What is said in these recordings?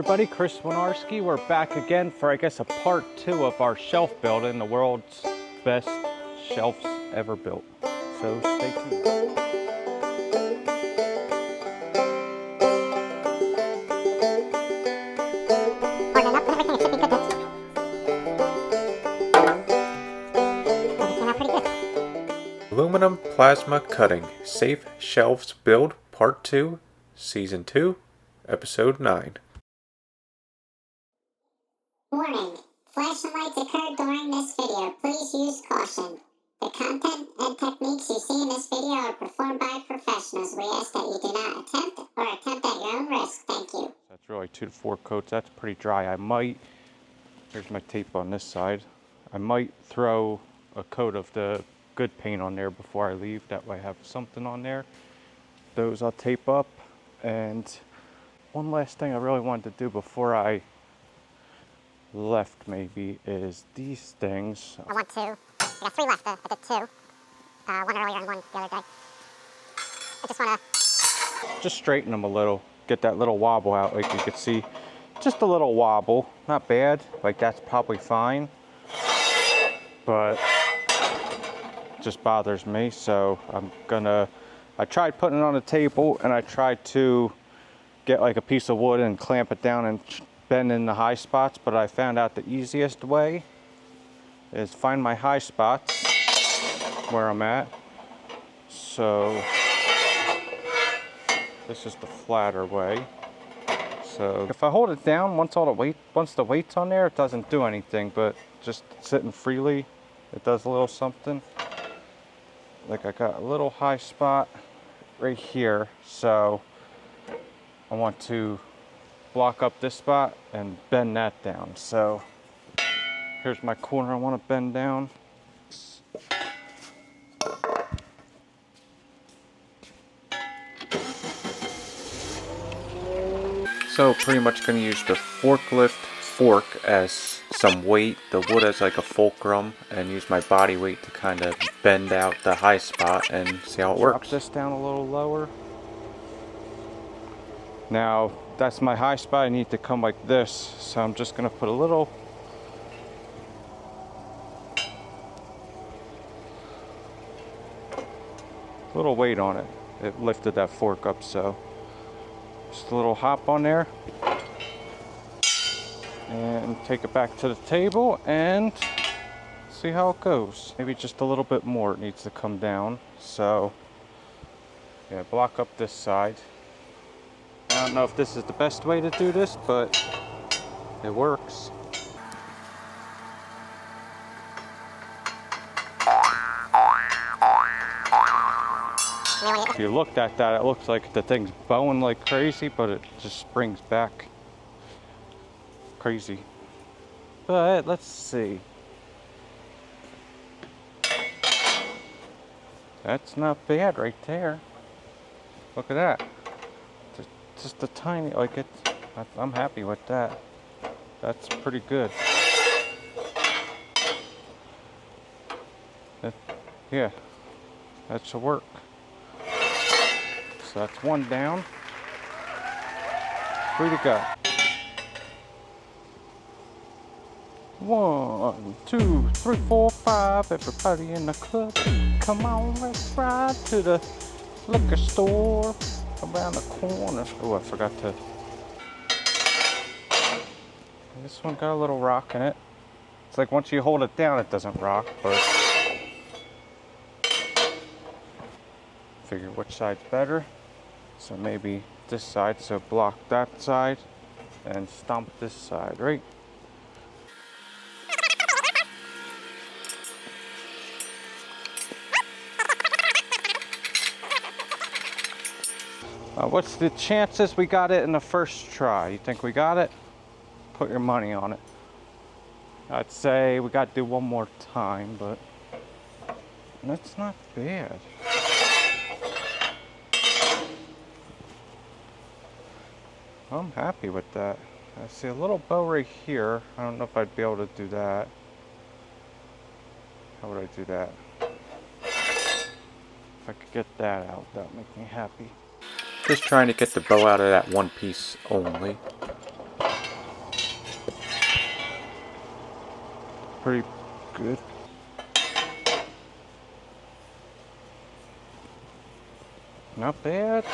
Everybody, Chris Wojnarski. We're back again for, I guess, a part 2 of our shelf building, the world's best shelves ever built. So stay tuned. Aluminum Plasma Cutting Safe Shelves Build Part 2, Season 2, Episode 9. Warning. Flashing lights occurred during this video. Please use caution. The content and techniques you see in this video are performed by professionals. We ask that you do not attempt at your own risk. Thank you. That's really 2 to 4 coats. That's pretty dry. Here's my tape on this side. I might throw a coat of the good paint on there before I leave. That way I have something on there. Those I'll tape up. And one last thing I really wanted to do before I left maybe is these things. I want 2. I got 3 left. I did 2. One earlier and one the other day. I just want to just straighten them a little. Get that little wobble out, like you can see. Just a little wobble. Not bad. Like, that's probably fine. But it just bothers me. So I tried putting it on the table, and I tried to get like a piece of wood and clamp it down and bend in the high spots, but I found out the easiest way is find my high spots where I'm at. So this is the flatter way. So if I hold it down, once the weight's on there, it doesn't do anything, but just sitting freely, it does a little something. Like, I got a little high spot right here, so I want to block up this spot and bend that down. So here's my corner I want to bend down. So pretty much going to use the forklift fork as some weight, the wood as like a fulcrum, and use my body weight to kind of bend out the high spot and see how it works. Drop this down a little lower. Now that's my high spot. I need to come like this, so I'm just going to put a little weight on it. It lifted that fork up, so just a little hop on there and take it back to the table and see how it goes. Maybe just a little bit more. It needs to come down. So yeah, block up this side. I don't know if this is the best way to do this, but it works. If you looked at that, it looks like the thing's bowing like crazy, but it just springs back crazy. But let's see. That's not bad right there. Look at that. Just a tiny, like it. I'm happy with that. That's pretty good. Yeah, that should work. So that's one down. 3 to go. 1, 2, 3, 4, 5. Everybody in the club, come on, let's ride to the liquor store around the corner. Oh, I forgot to. This one got a little rock in it. It's like once you hold it down, it doesn't rock, but figure which side's better. So maybe this side, so block that side and stomp this side, right? What's the chances we got it in the first try? You think we got it? Put your money on it. I'd say we got to do one more time, but that's not bad. I'm happy with that. I see a little bow right here. I don't know if I'd be able to do that. How would I do that? If I could get that out, that would make me happy. Just trying to get the bow out of that one piece only. pretty good. Not bad.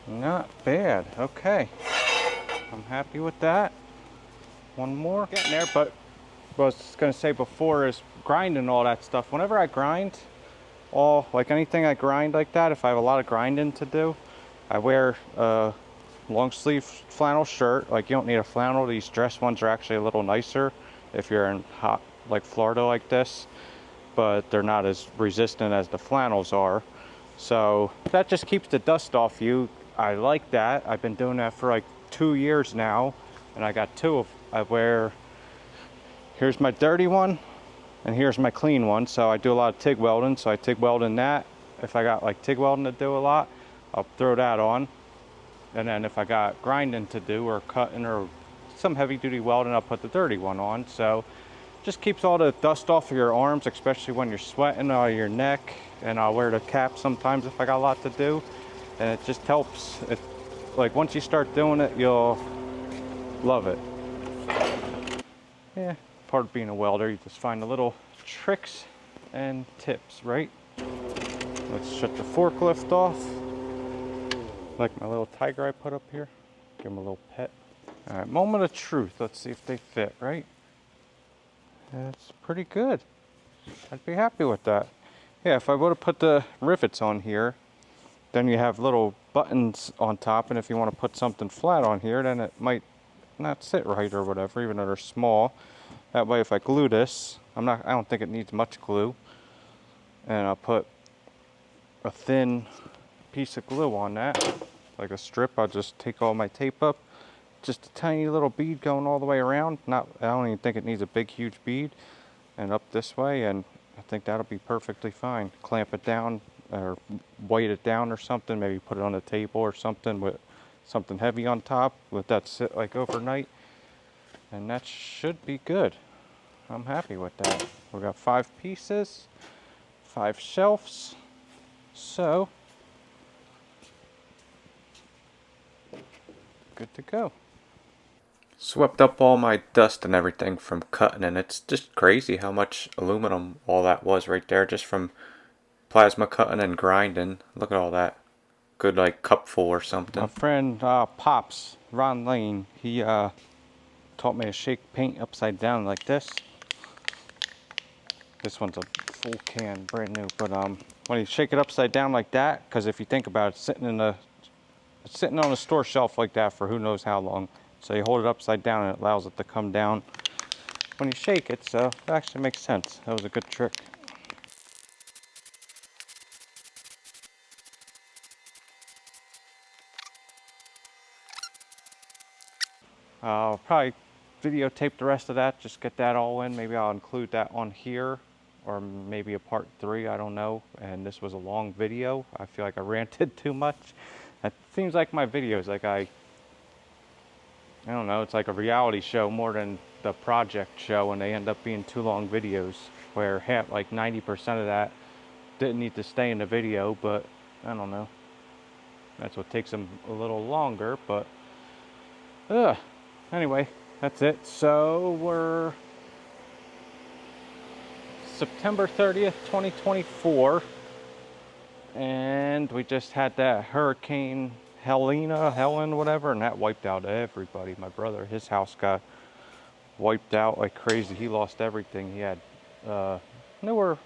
Not bad. Okay. I'm happy with that. One more. Getting there, but what I was going to say before is grinding all that stuff. Whenever I grind, like anything I grind like that, if I have a lot of grinding to do, I wear a long sleeve flannel shirt. Like, you don't need a flannel. These dress ones are actually a little nicer if you're in hot, like Florida like this, but they're not as resistant as the flannels are. So that just keeps the dust off you. I like that. I've been doing that for like 2 years now, and I got two of, I wear, here's my dirty one and here's my clean one. So I do a lot of TIG welding, so I TIG weld in that. If I got like TIG welding to do a lot, I'll throw that on. And then if I got grinding to do or cutting or some heavy duty welding, I'll put the dirty one on. So just keeps all the dust off of your arms, especially when you're sweating, or your neck. And I'll wear the cap sometimes if I got a lot to do, and it just helps. Like, once you start doing it, you'll love it. Yeah, part of being a welder, you just find the little tricks and tips, right? Let's shut the forklift off. Like my little tiger I put up here. Give him a little pet. All right, moment of truth. Let's see if they fit, right? That's pretty good. I'd be happy with that. Yeah, if I would have put the rivets on here, then you have little buttons on top, and if you want to put something flat on here, then it might not sit right or whatever, even though they're small. That way, if I glue this, I don't think it needs much glue, and I'll put a thin piece of glue on that, like a strip. I'll just take all my tape up, just a tiny little bead going all the way around. I don't even think it needs a big huge bead, and up this way, and I think that'll be perfectly fine. Clamp it down or weight it down or something, maybe put it on a table or something with something heavy on top, let that sit like overnight, and that should be good. I'm happy with that. We got 5 pieces, 5 shelves, so good to go. Swept up all my dust and everything from cutting, and it's just crazy how much aluminum all that was right there just from plasma cutting and grinding. Look at all that. Good, like, cupful or something. My friend Pops, Ron Lane, he taught me to shake paint upside down like this. This one's a full can, brand new, but when you shake it upside down like that, because if you think about it, it's sitting on a store shelf like that for who knows how long. So you hold it upside down and it allows it to come down when you shake it, so it actually makes sense. That was a good trick. I'll probably videotape the rest of that, just get that all in. Maybe I'll include that on here, or maybe a part 3, I don't know. And this was a long video. I feel like I ranted too much. It seems like my videos, like I don't know, it's like a reality show more than the project show, and they end up being 2 long videos where like 90% of that didn't need to stay in the video, but I don't know. That's what takes them a little longer, but anyway, that's it. So we're September 30th, 2024, and we just had that Hurricane Helen, whatever, and that wiped out everybody. My brother, his house got wiped out like crazy. He lost everything. He had newer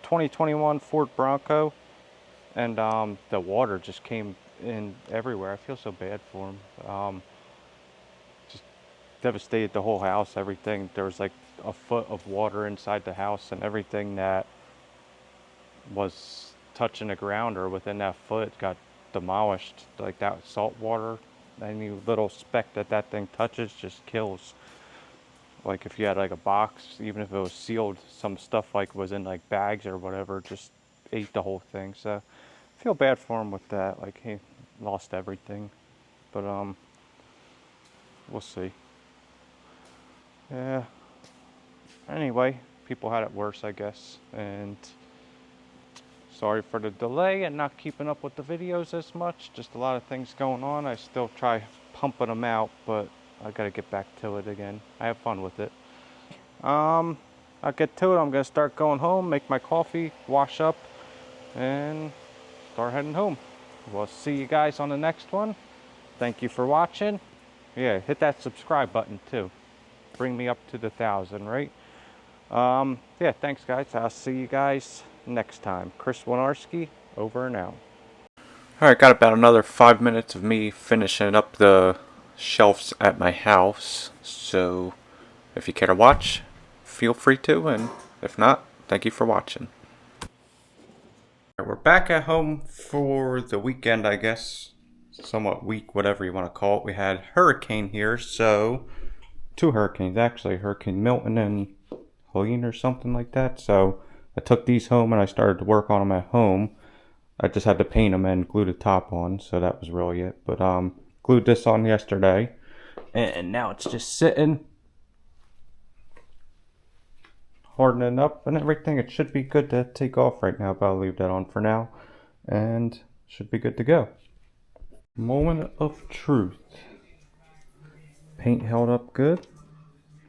2021 Ford Bronco, and the water just came in everywhere. I feel so bad for him. Just devastated the whole house, everything. There was like a foot of water inside the house, and everything that was touching the ground or within that foot got demolished. Like that salt water, any little speck that thing touches just kills. Like if you had like a box, even if it was sealed, some stuff like was in like bags or whatever, just ate the whole thing. So I feel bad for him with that. Like he lost everything, but we'll see. Yeah. Anyway, people had it worse, I guess, and sorry for the delay and not keeping up with the videos as much. Just a lot of things going on. I still try pumping them out, but I gotta get back to it again. I have fun with it. I'll get to it. I'm gonna start going home, make my coffee, wash up, and start heading home. We'll see you guys on the next one. Thank you for watching. Yeah, hit that subscribe button too. Bring me up to the 1,000, right? Yeah, thanks guys. I'll see you guys next time. Chris Wojnarski, over and out. Alright, got about another 5 minutes of me finishing up the shelves at my house. So, if you care to watch, feel free to, and if not, thank you for watching. We're back at home for the weekend, I guess. Somewhat week, whatever you want to call it. We had hurricane here, so 2 hurricanes actually. Hurricane Milton and Helene or something like that. So I took these home and I started to work on them at home. I just had to paint them and glue the top on, so that was really it. But glued this on yesterday, and now it's just sitting, hardening up and everything. It should be good to take off right now, but I'll leave that on for now, and should be good to go. Moment of truth. Paint held up good,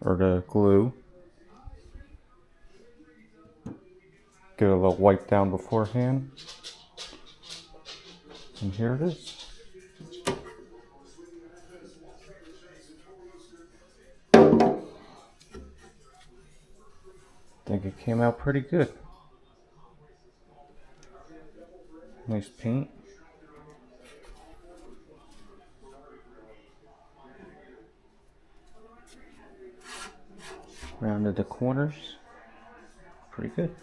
or the glue. Get a little wipe down beforehand. And here it is. I think it came out pretty good. Nice paint. Rounded the corners. Pretty good.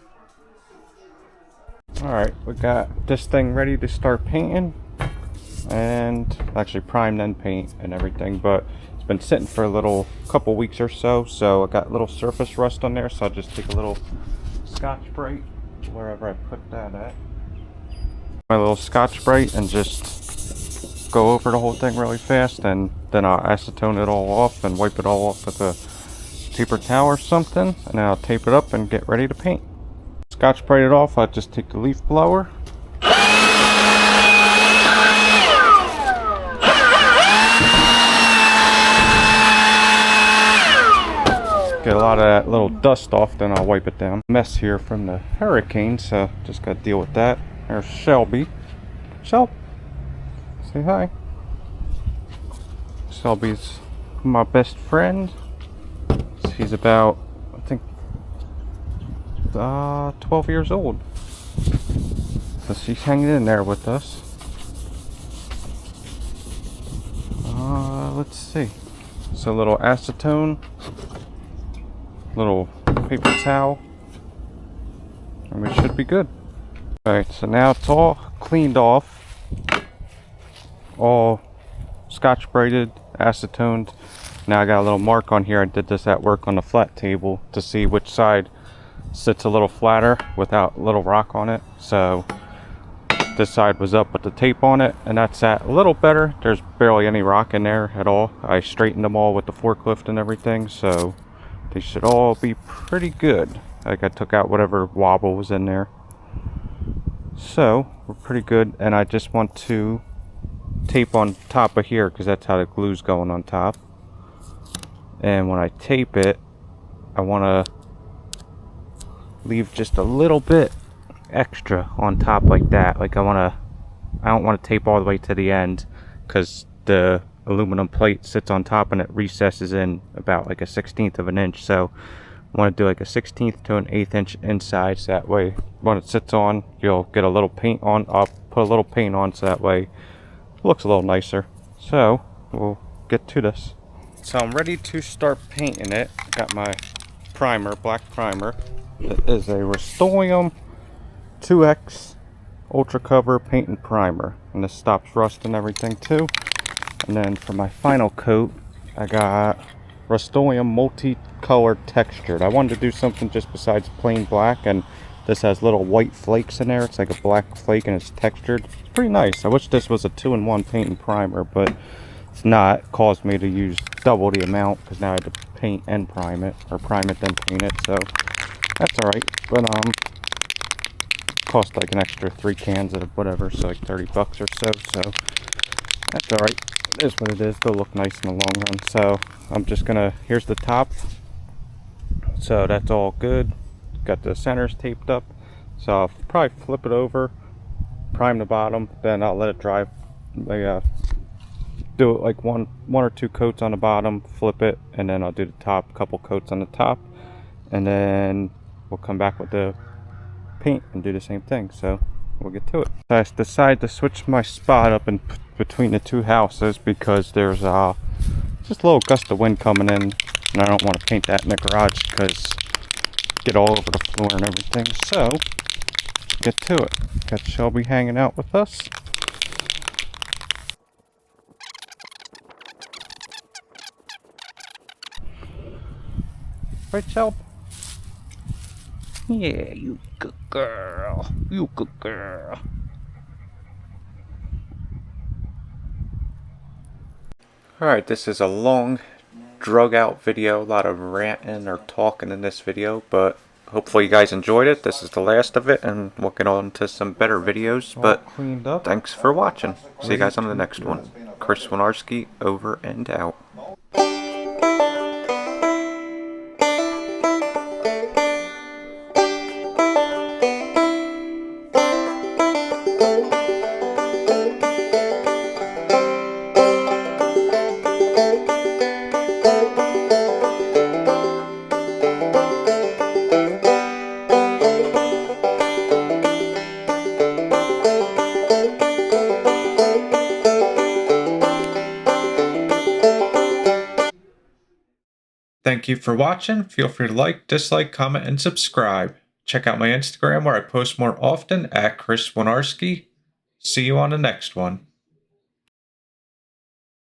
Alright, we got this thing ready to start painting, and actually primed and paint and everything, but it's been sitting for a couple weeks or so, so I got a little surface rust on there, so I'll just take a little Scotch-Brite wherever I put that at. My little Scotch-Brite and just go over the whole thing really fast, and then I'll acetone it all off and wipe it all off with a paper towel or something, and then I'll tape it up and get ready to paint. Scotch-Brite it off, I just take the leaf blower. Get a lot of that little dust off, then I'll wipe it down. Mess here from the hurricane, so just gotta deal with that. There's Shelby. Shelby, say hi. Shelby's my best friend. She's about, I think, 12 years old. So she's hanging in there with us. Let's see. So a little acetone, little paper towel, and we should be good. Alright, so now it's all cleaned off, all Scotch-Brited, acetoned. Now I got a little mark on here. I did this at work on the flat table to see which side sits a little flatter without a little rock on it. So this side was up with the tape on it, and that's sat a little better. There's barely any rock in there at all. I straightened them all with the forklift and everything, so they should all be pretty good. Like, I took out whatever wobble was in there. So we're pretty good, and I just want to tape on top of here because that's how the glue's going on top. And when I tape it, I want to leave just a little bit extra on top like that. Like, I don't want to tape all the way to the end because the aluminum plate sits on top and it recesses in about like a 1/16 of an inch. So I want to do like a 1/16 to an 1/8 inch inside, so that way when it sits on, you'll get a little paint on. I'll put a little paint on so that way it looks a little nicer. So we'll get to this. So I'm ready to start painting it. Got my primer, black primer. It is a Rust-Oleum 2X Ultra Cover Paint and Primer, and this stops rust and everything too. And then for my final coat, I got Rust-Oleum Multicolored Textured. I wanted to do something just besides plain black, and this has little white flakes in there. It's like a black flake and it's textured. It's pretty nice. I wish this was a 2-in-1 paint and primer, but it's not. It caused me to use double the amount because now I had to paint and prime it, or prime it then paint it, so that's alright. But cost like an extra 3 cans of whatever, so like $30 or so, so that's alright. it is what it is. They'll look nice in the long run. So I'm just gonna, here's the top. So that's all good. Got the centers taped up. So I'll probably flip it over, prime the bottom, then I'll let it dry. Do it like one or two coats on the bottom, flip it, and then I'll do the top, couple coats on the top, and then we'll come back with the paint and do the same thing. So we'll get to it. I decided to switch my spot up in between the two houses because there's just a little gust of wind coming in, and I don't want to paint that in the garage because get all over the floor and everything. So get to it. Got Shelby hanging out with us. Right, Shelb? Yeah, you good girl. You good girl. Alright, this is a long, drug out video. A lot of ranting or talking in this video, but hopefully you guys enjoyed it. This is the last of it, and we'll get on to some better videos. But Cleaned up. thanks for watching. See you guys on the next one. Chris Wojnarski, over and out. Thank you for watching. Feel free to like, dislike, comment, and subscribe. Check out my Instagram where I post more often at Chris Wojnarski. See you on the next one.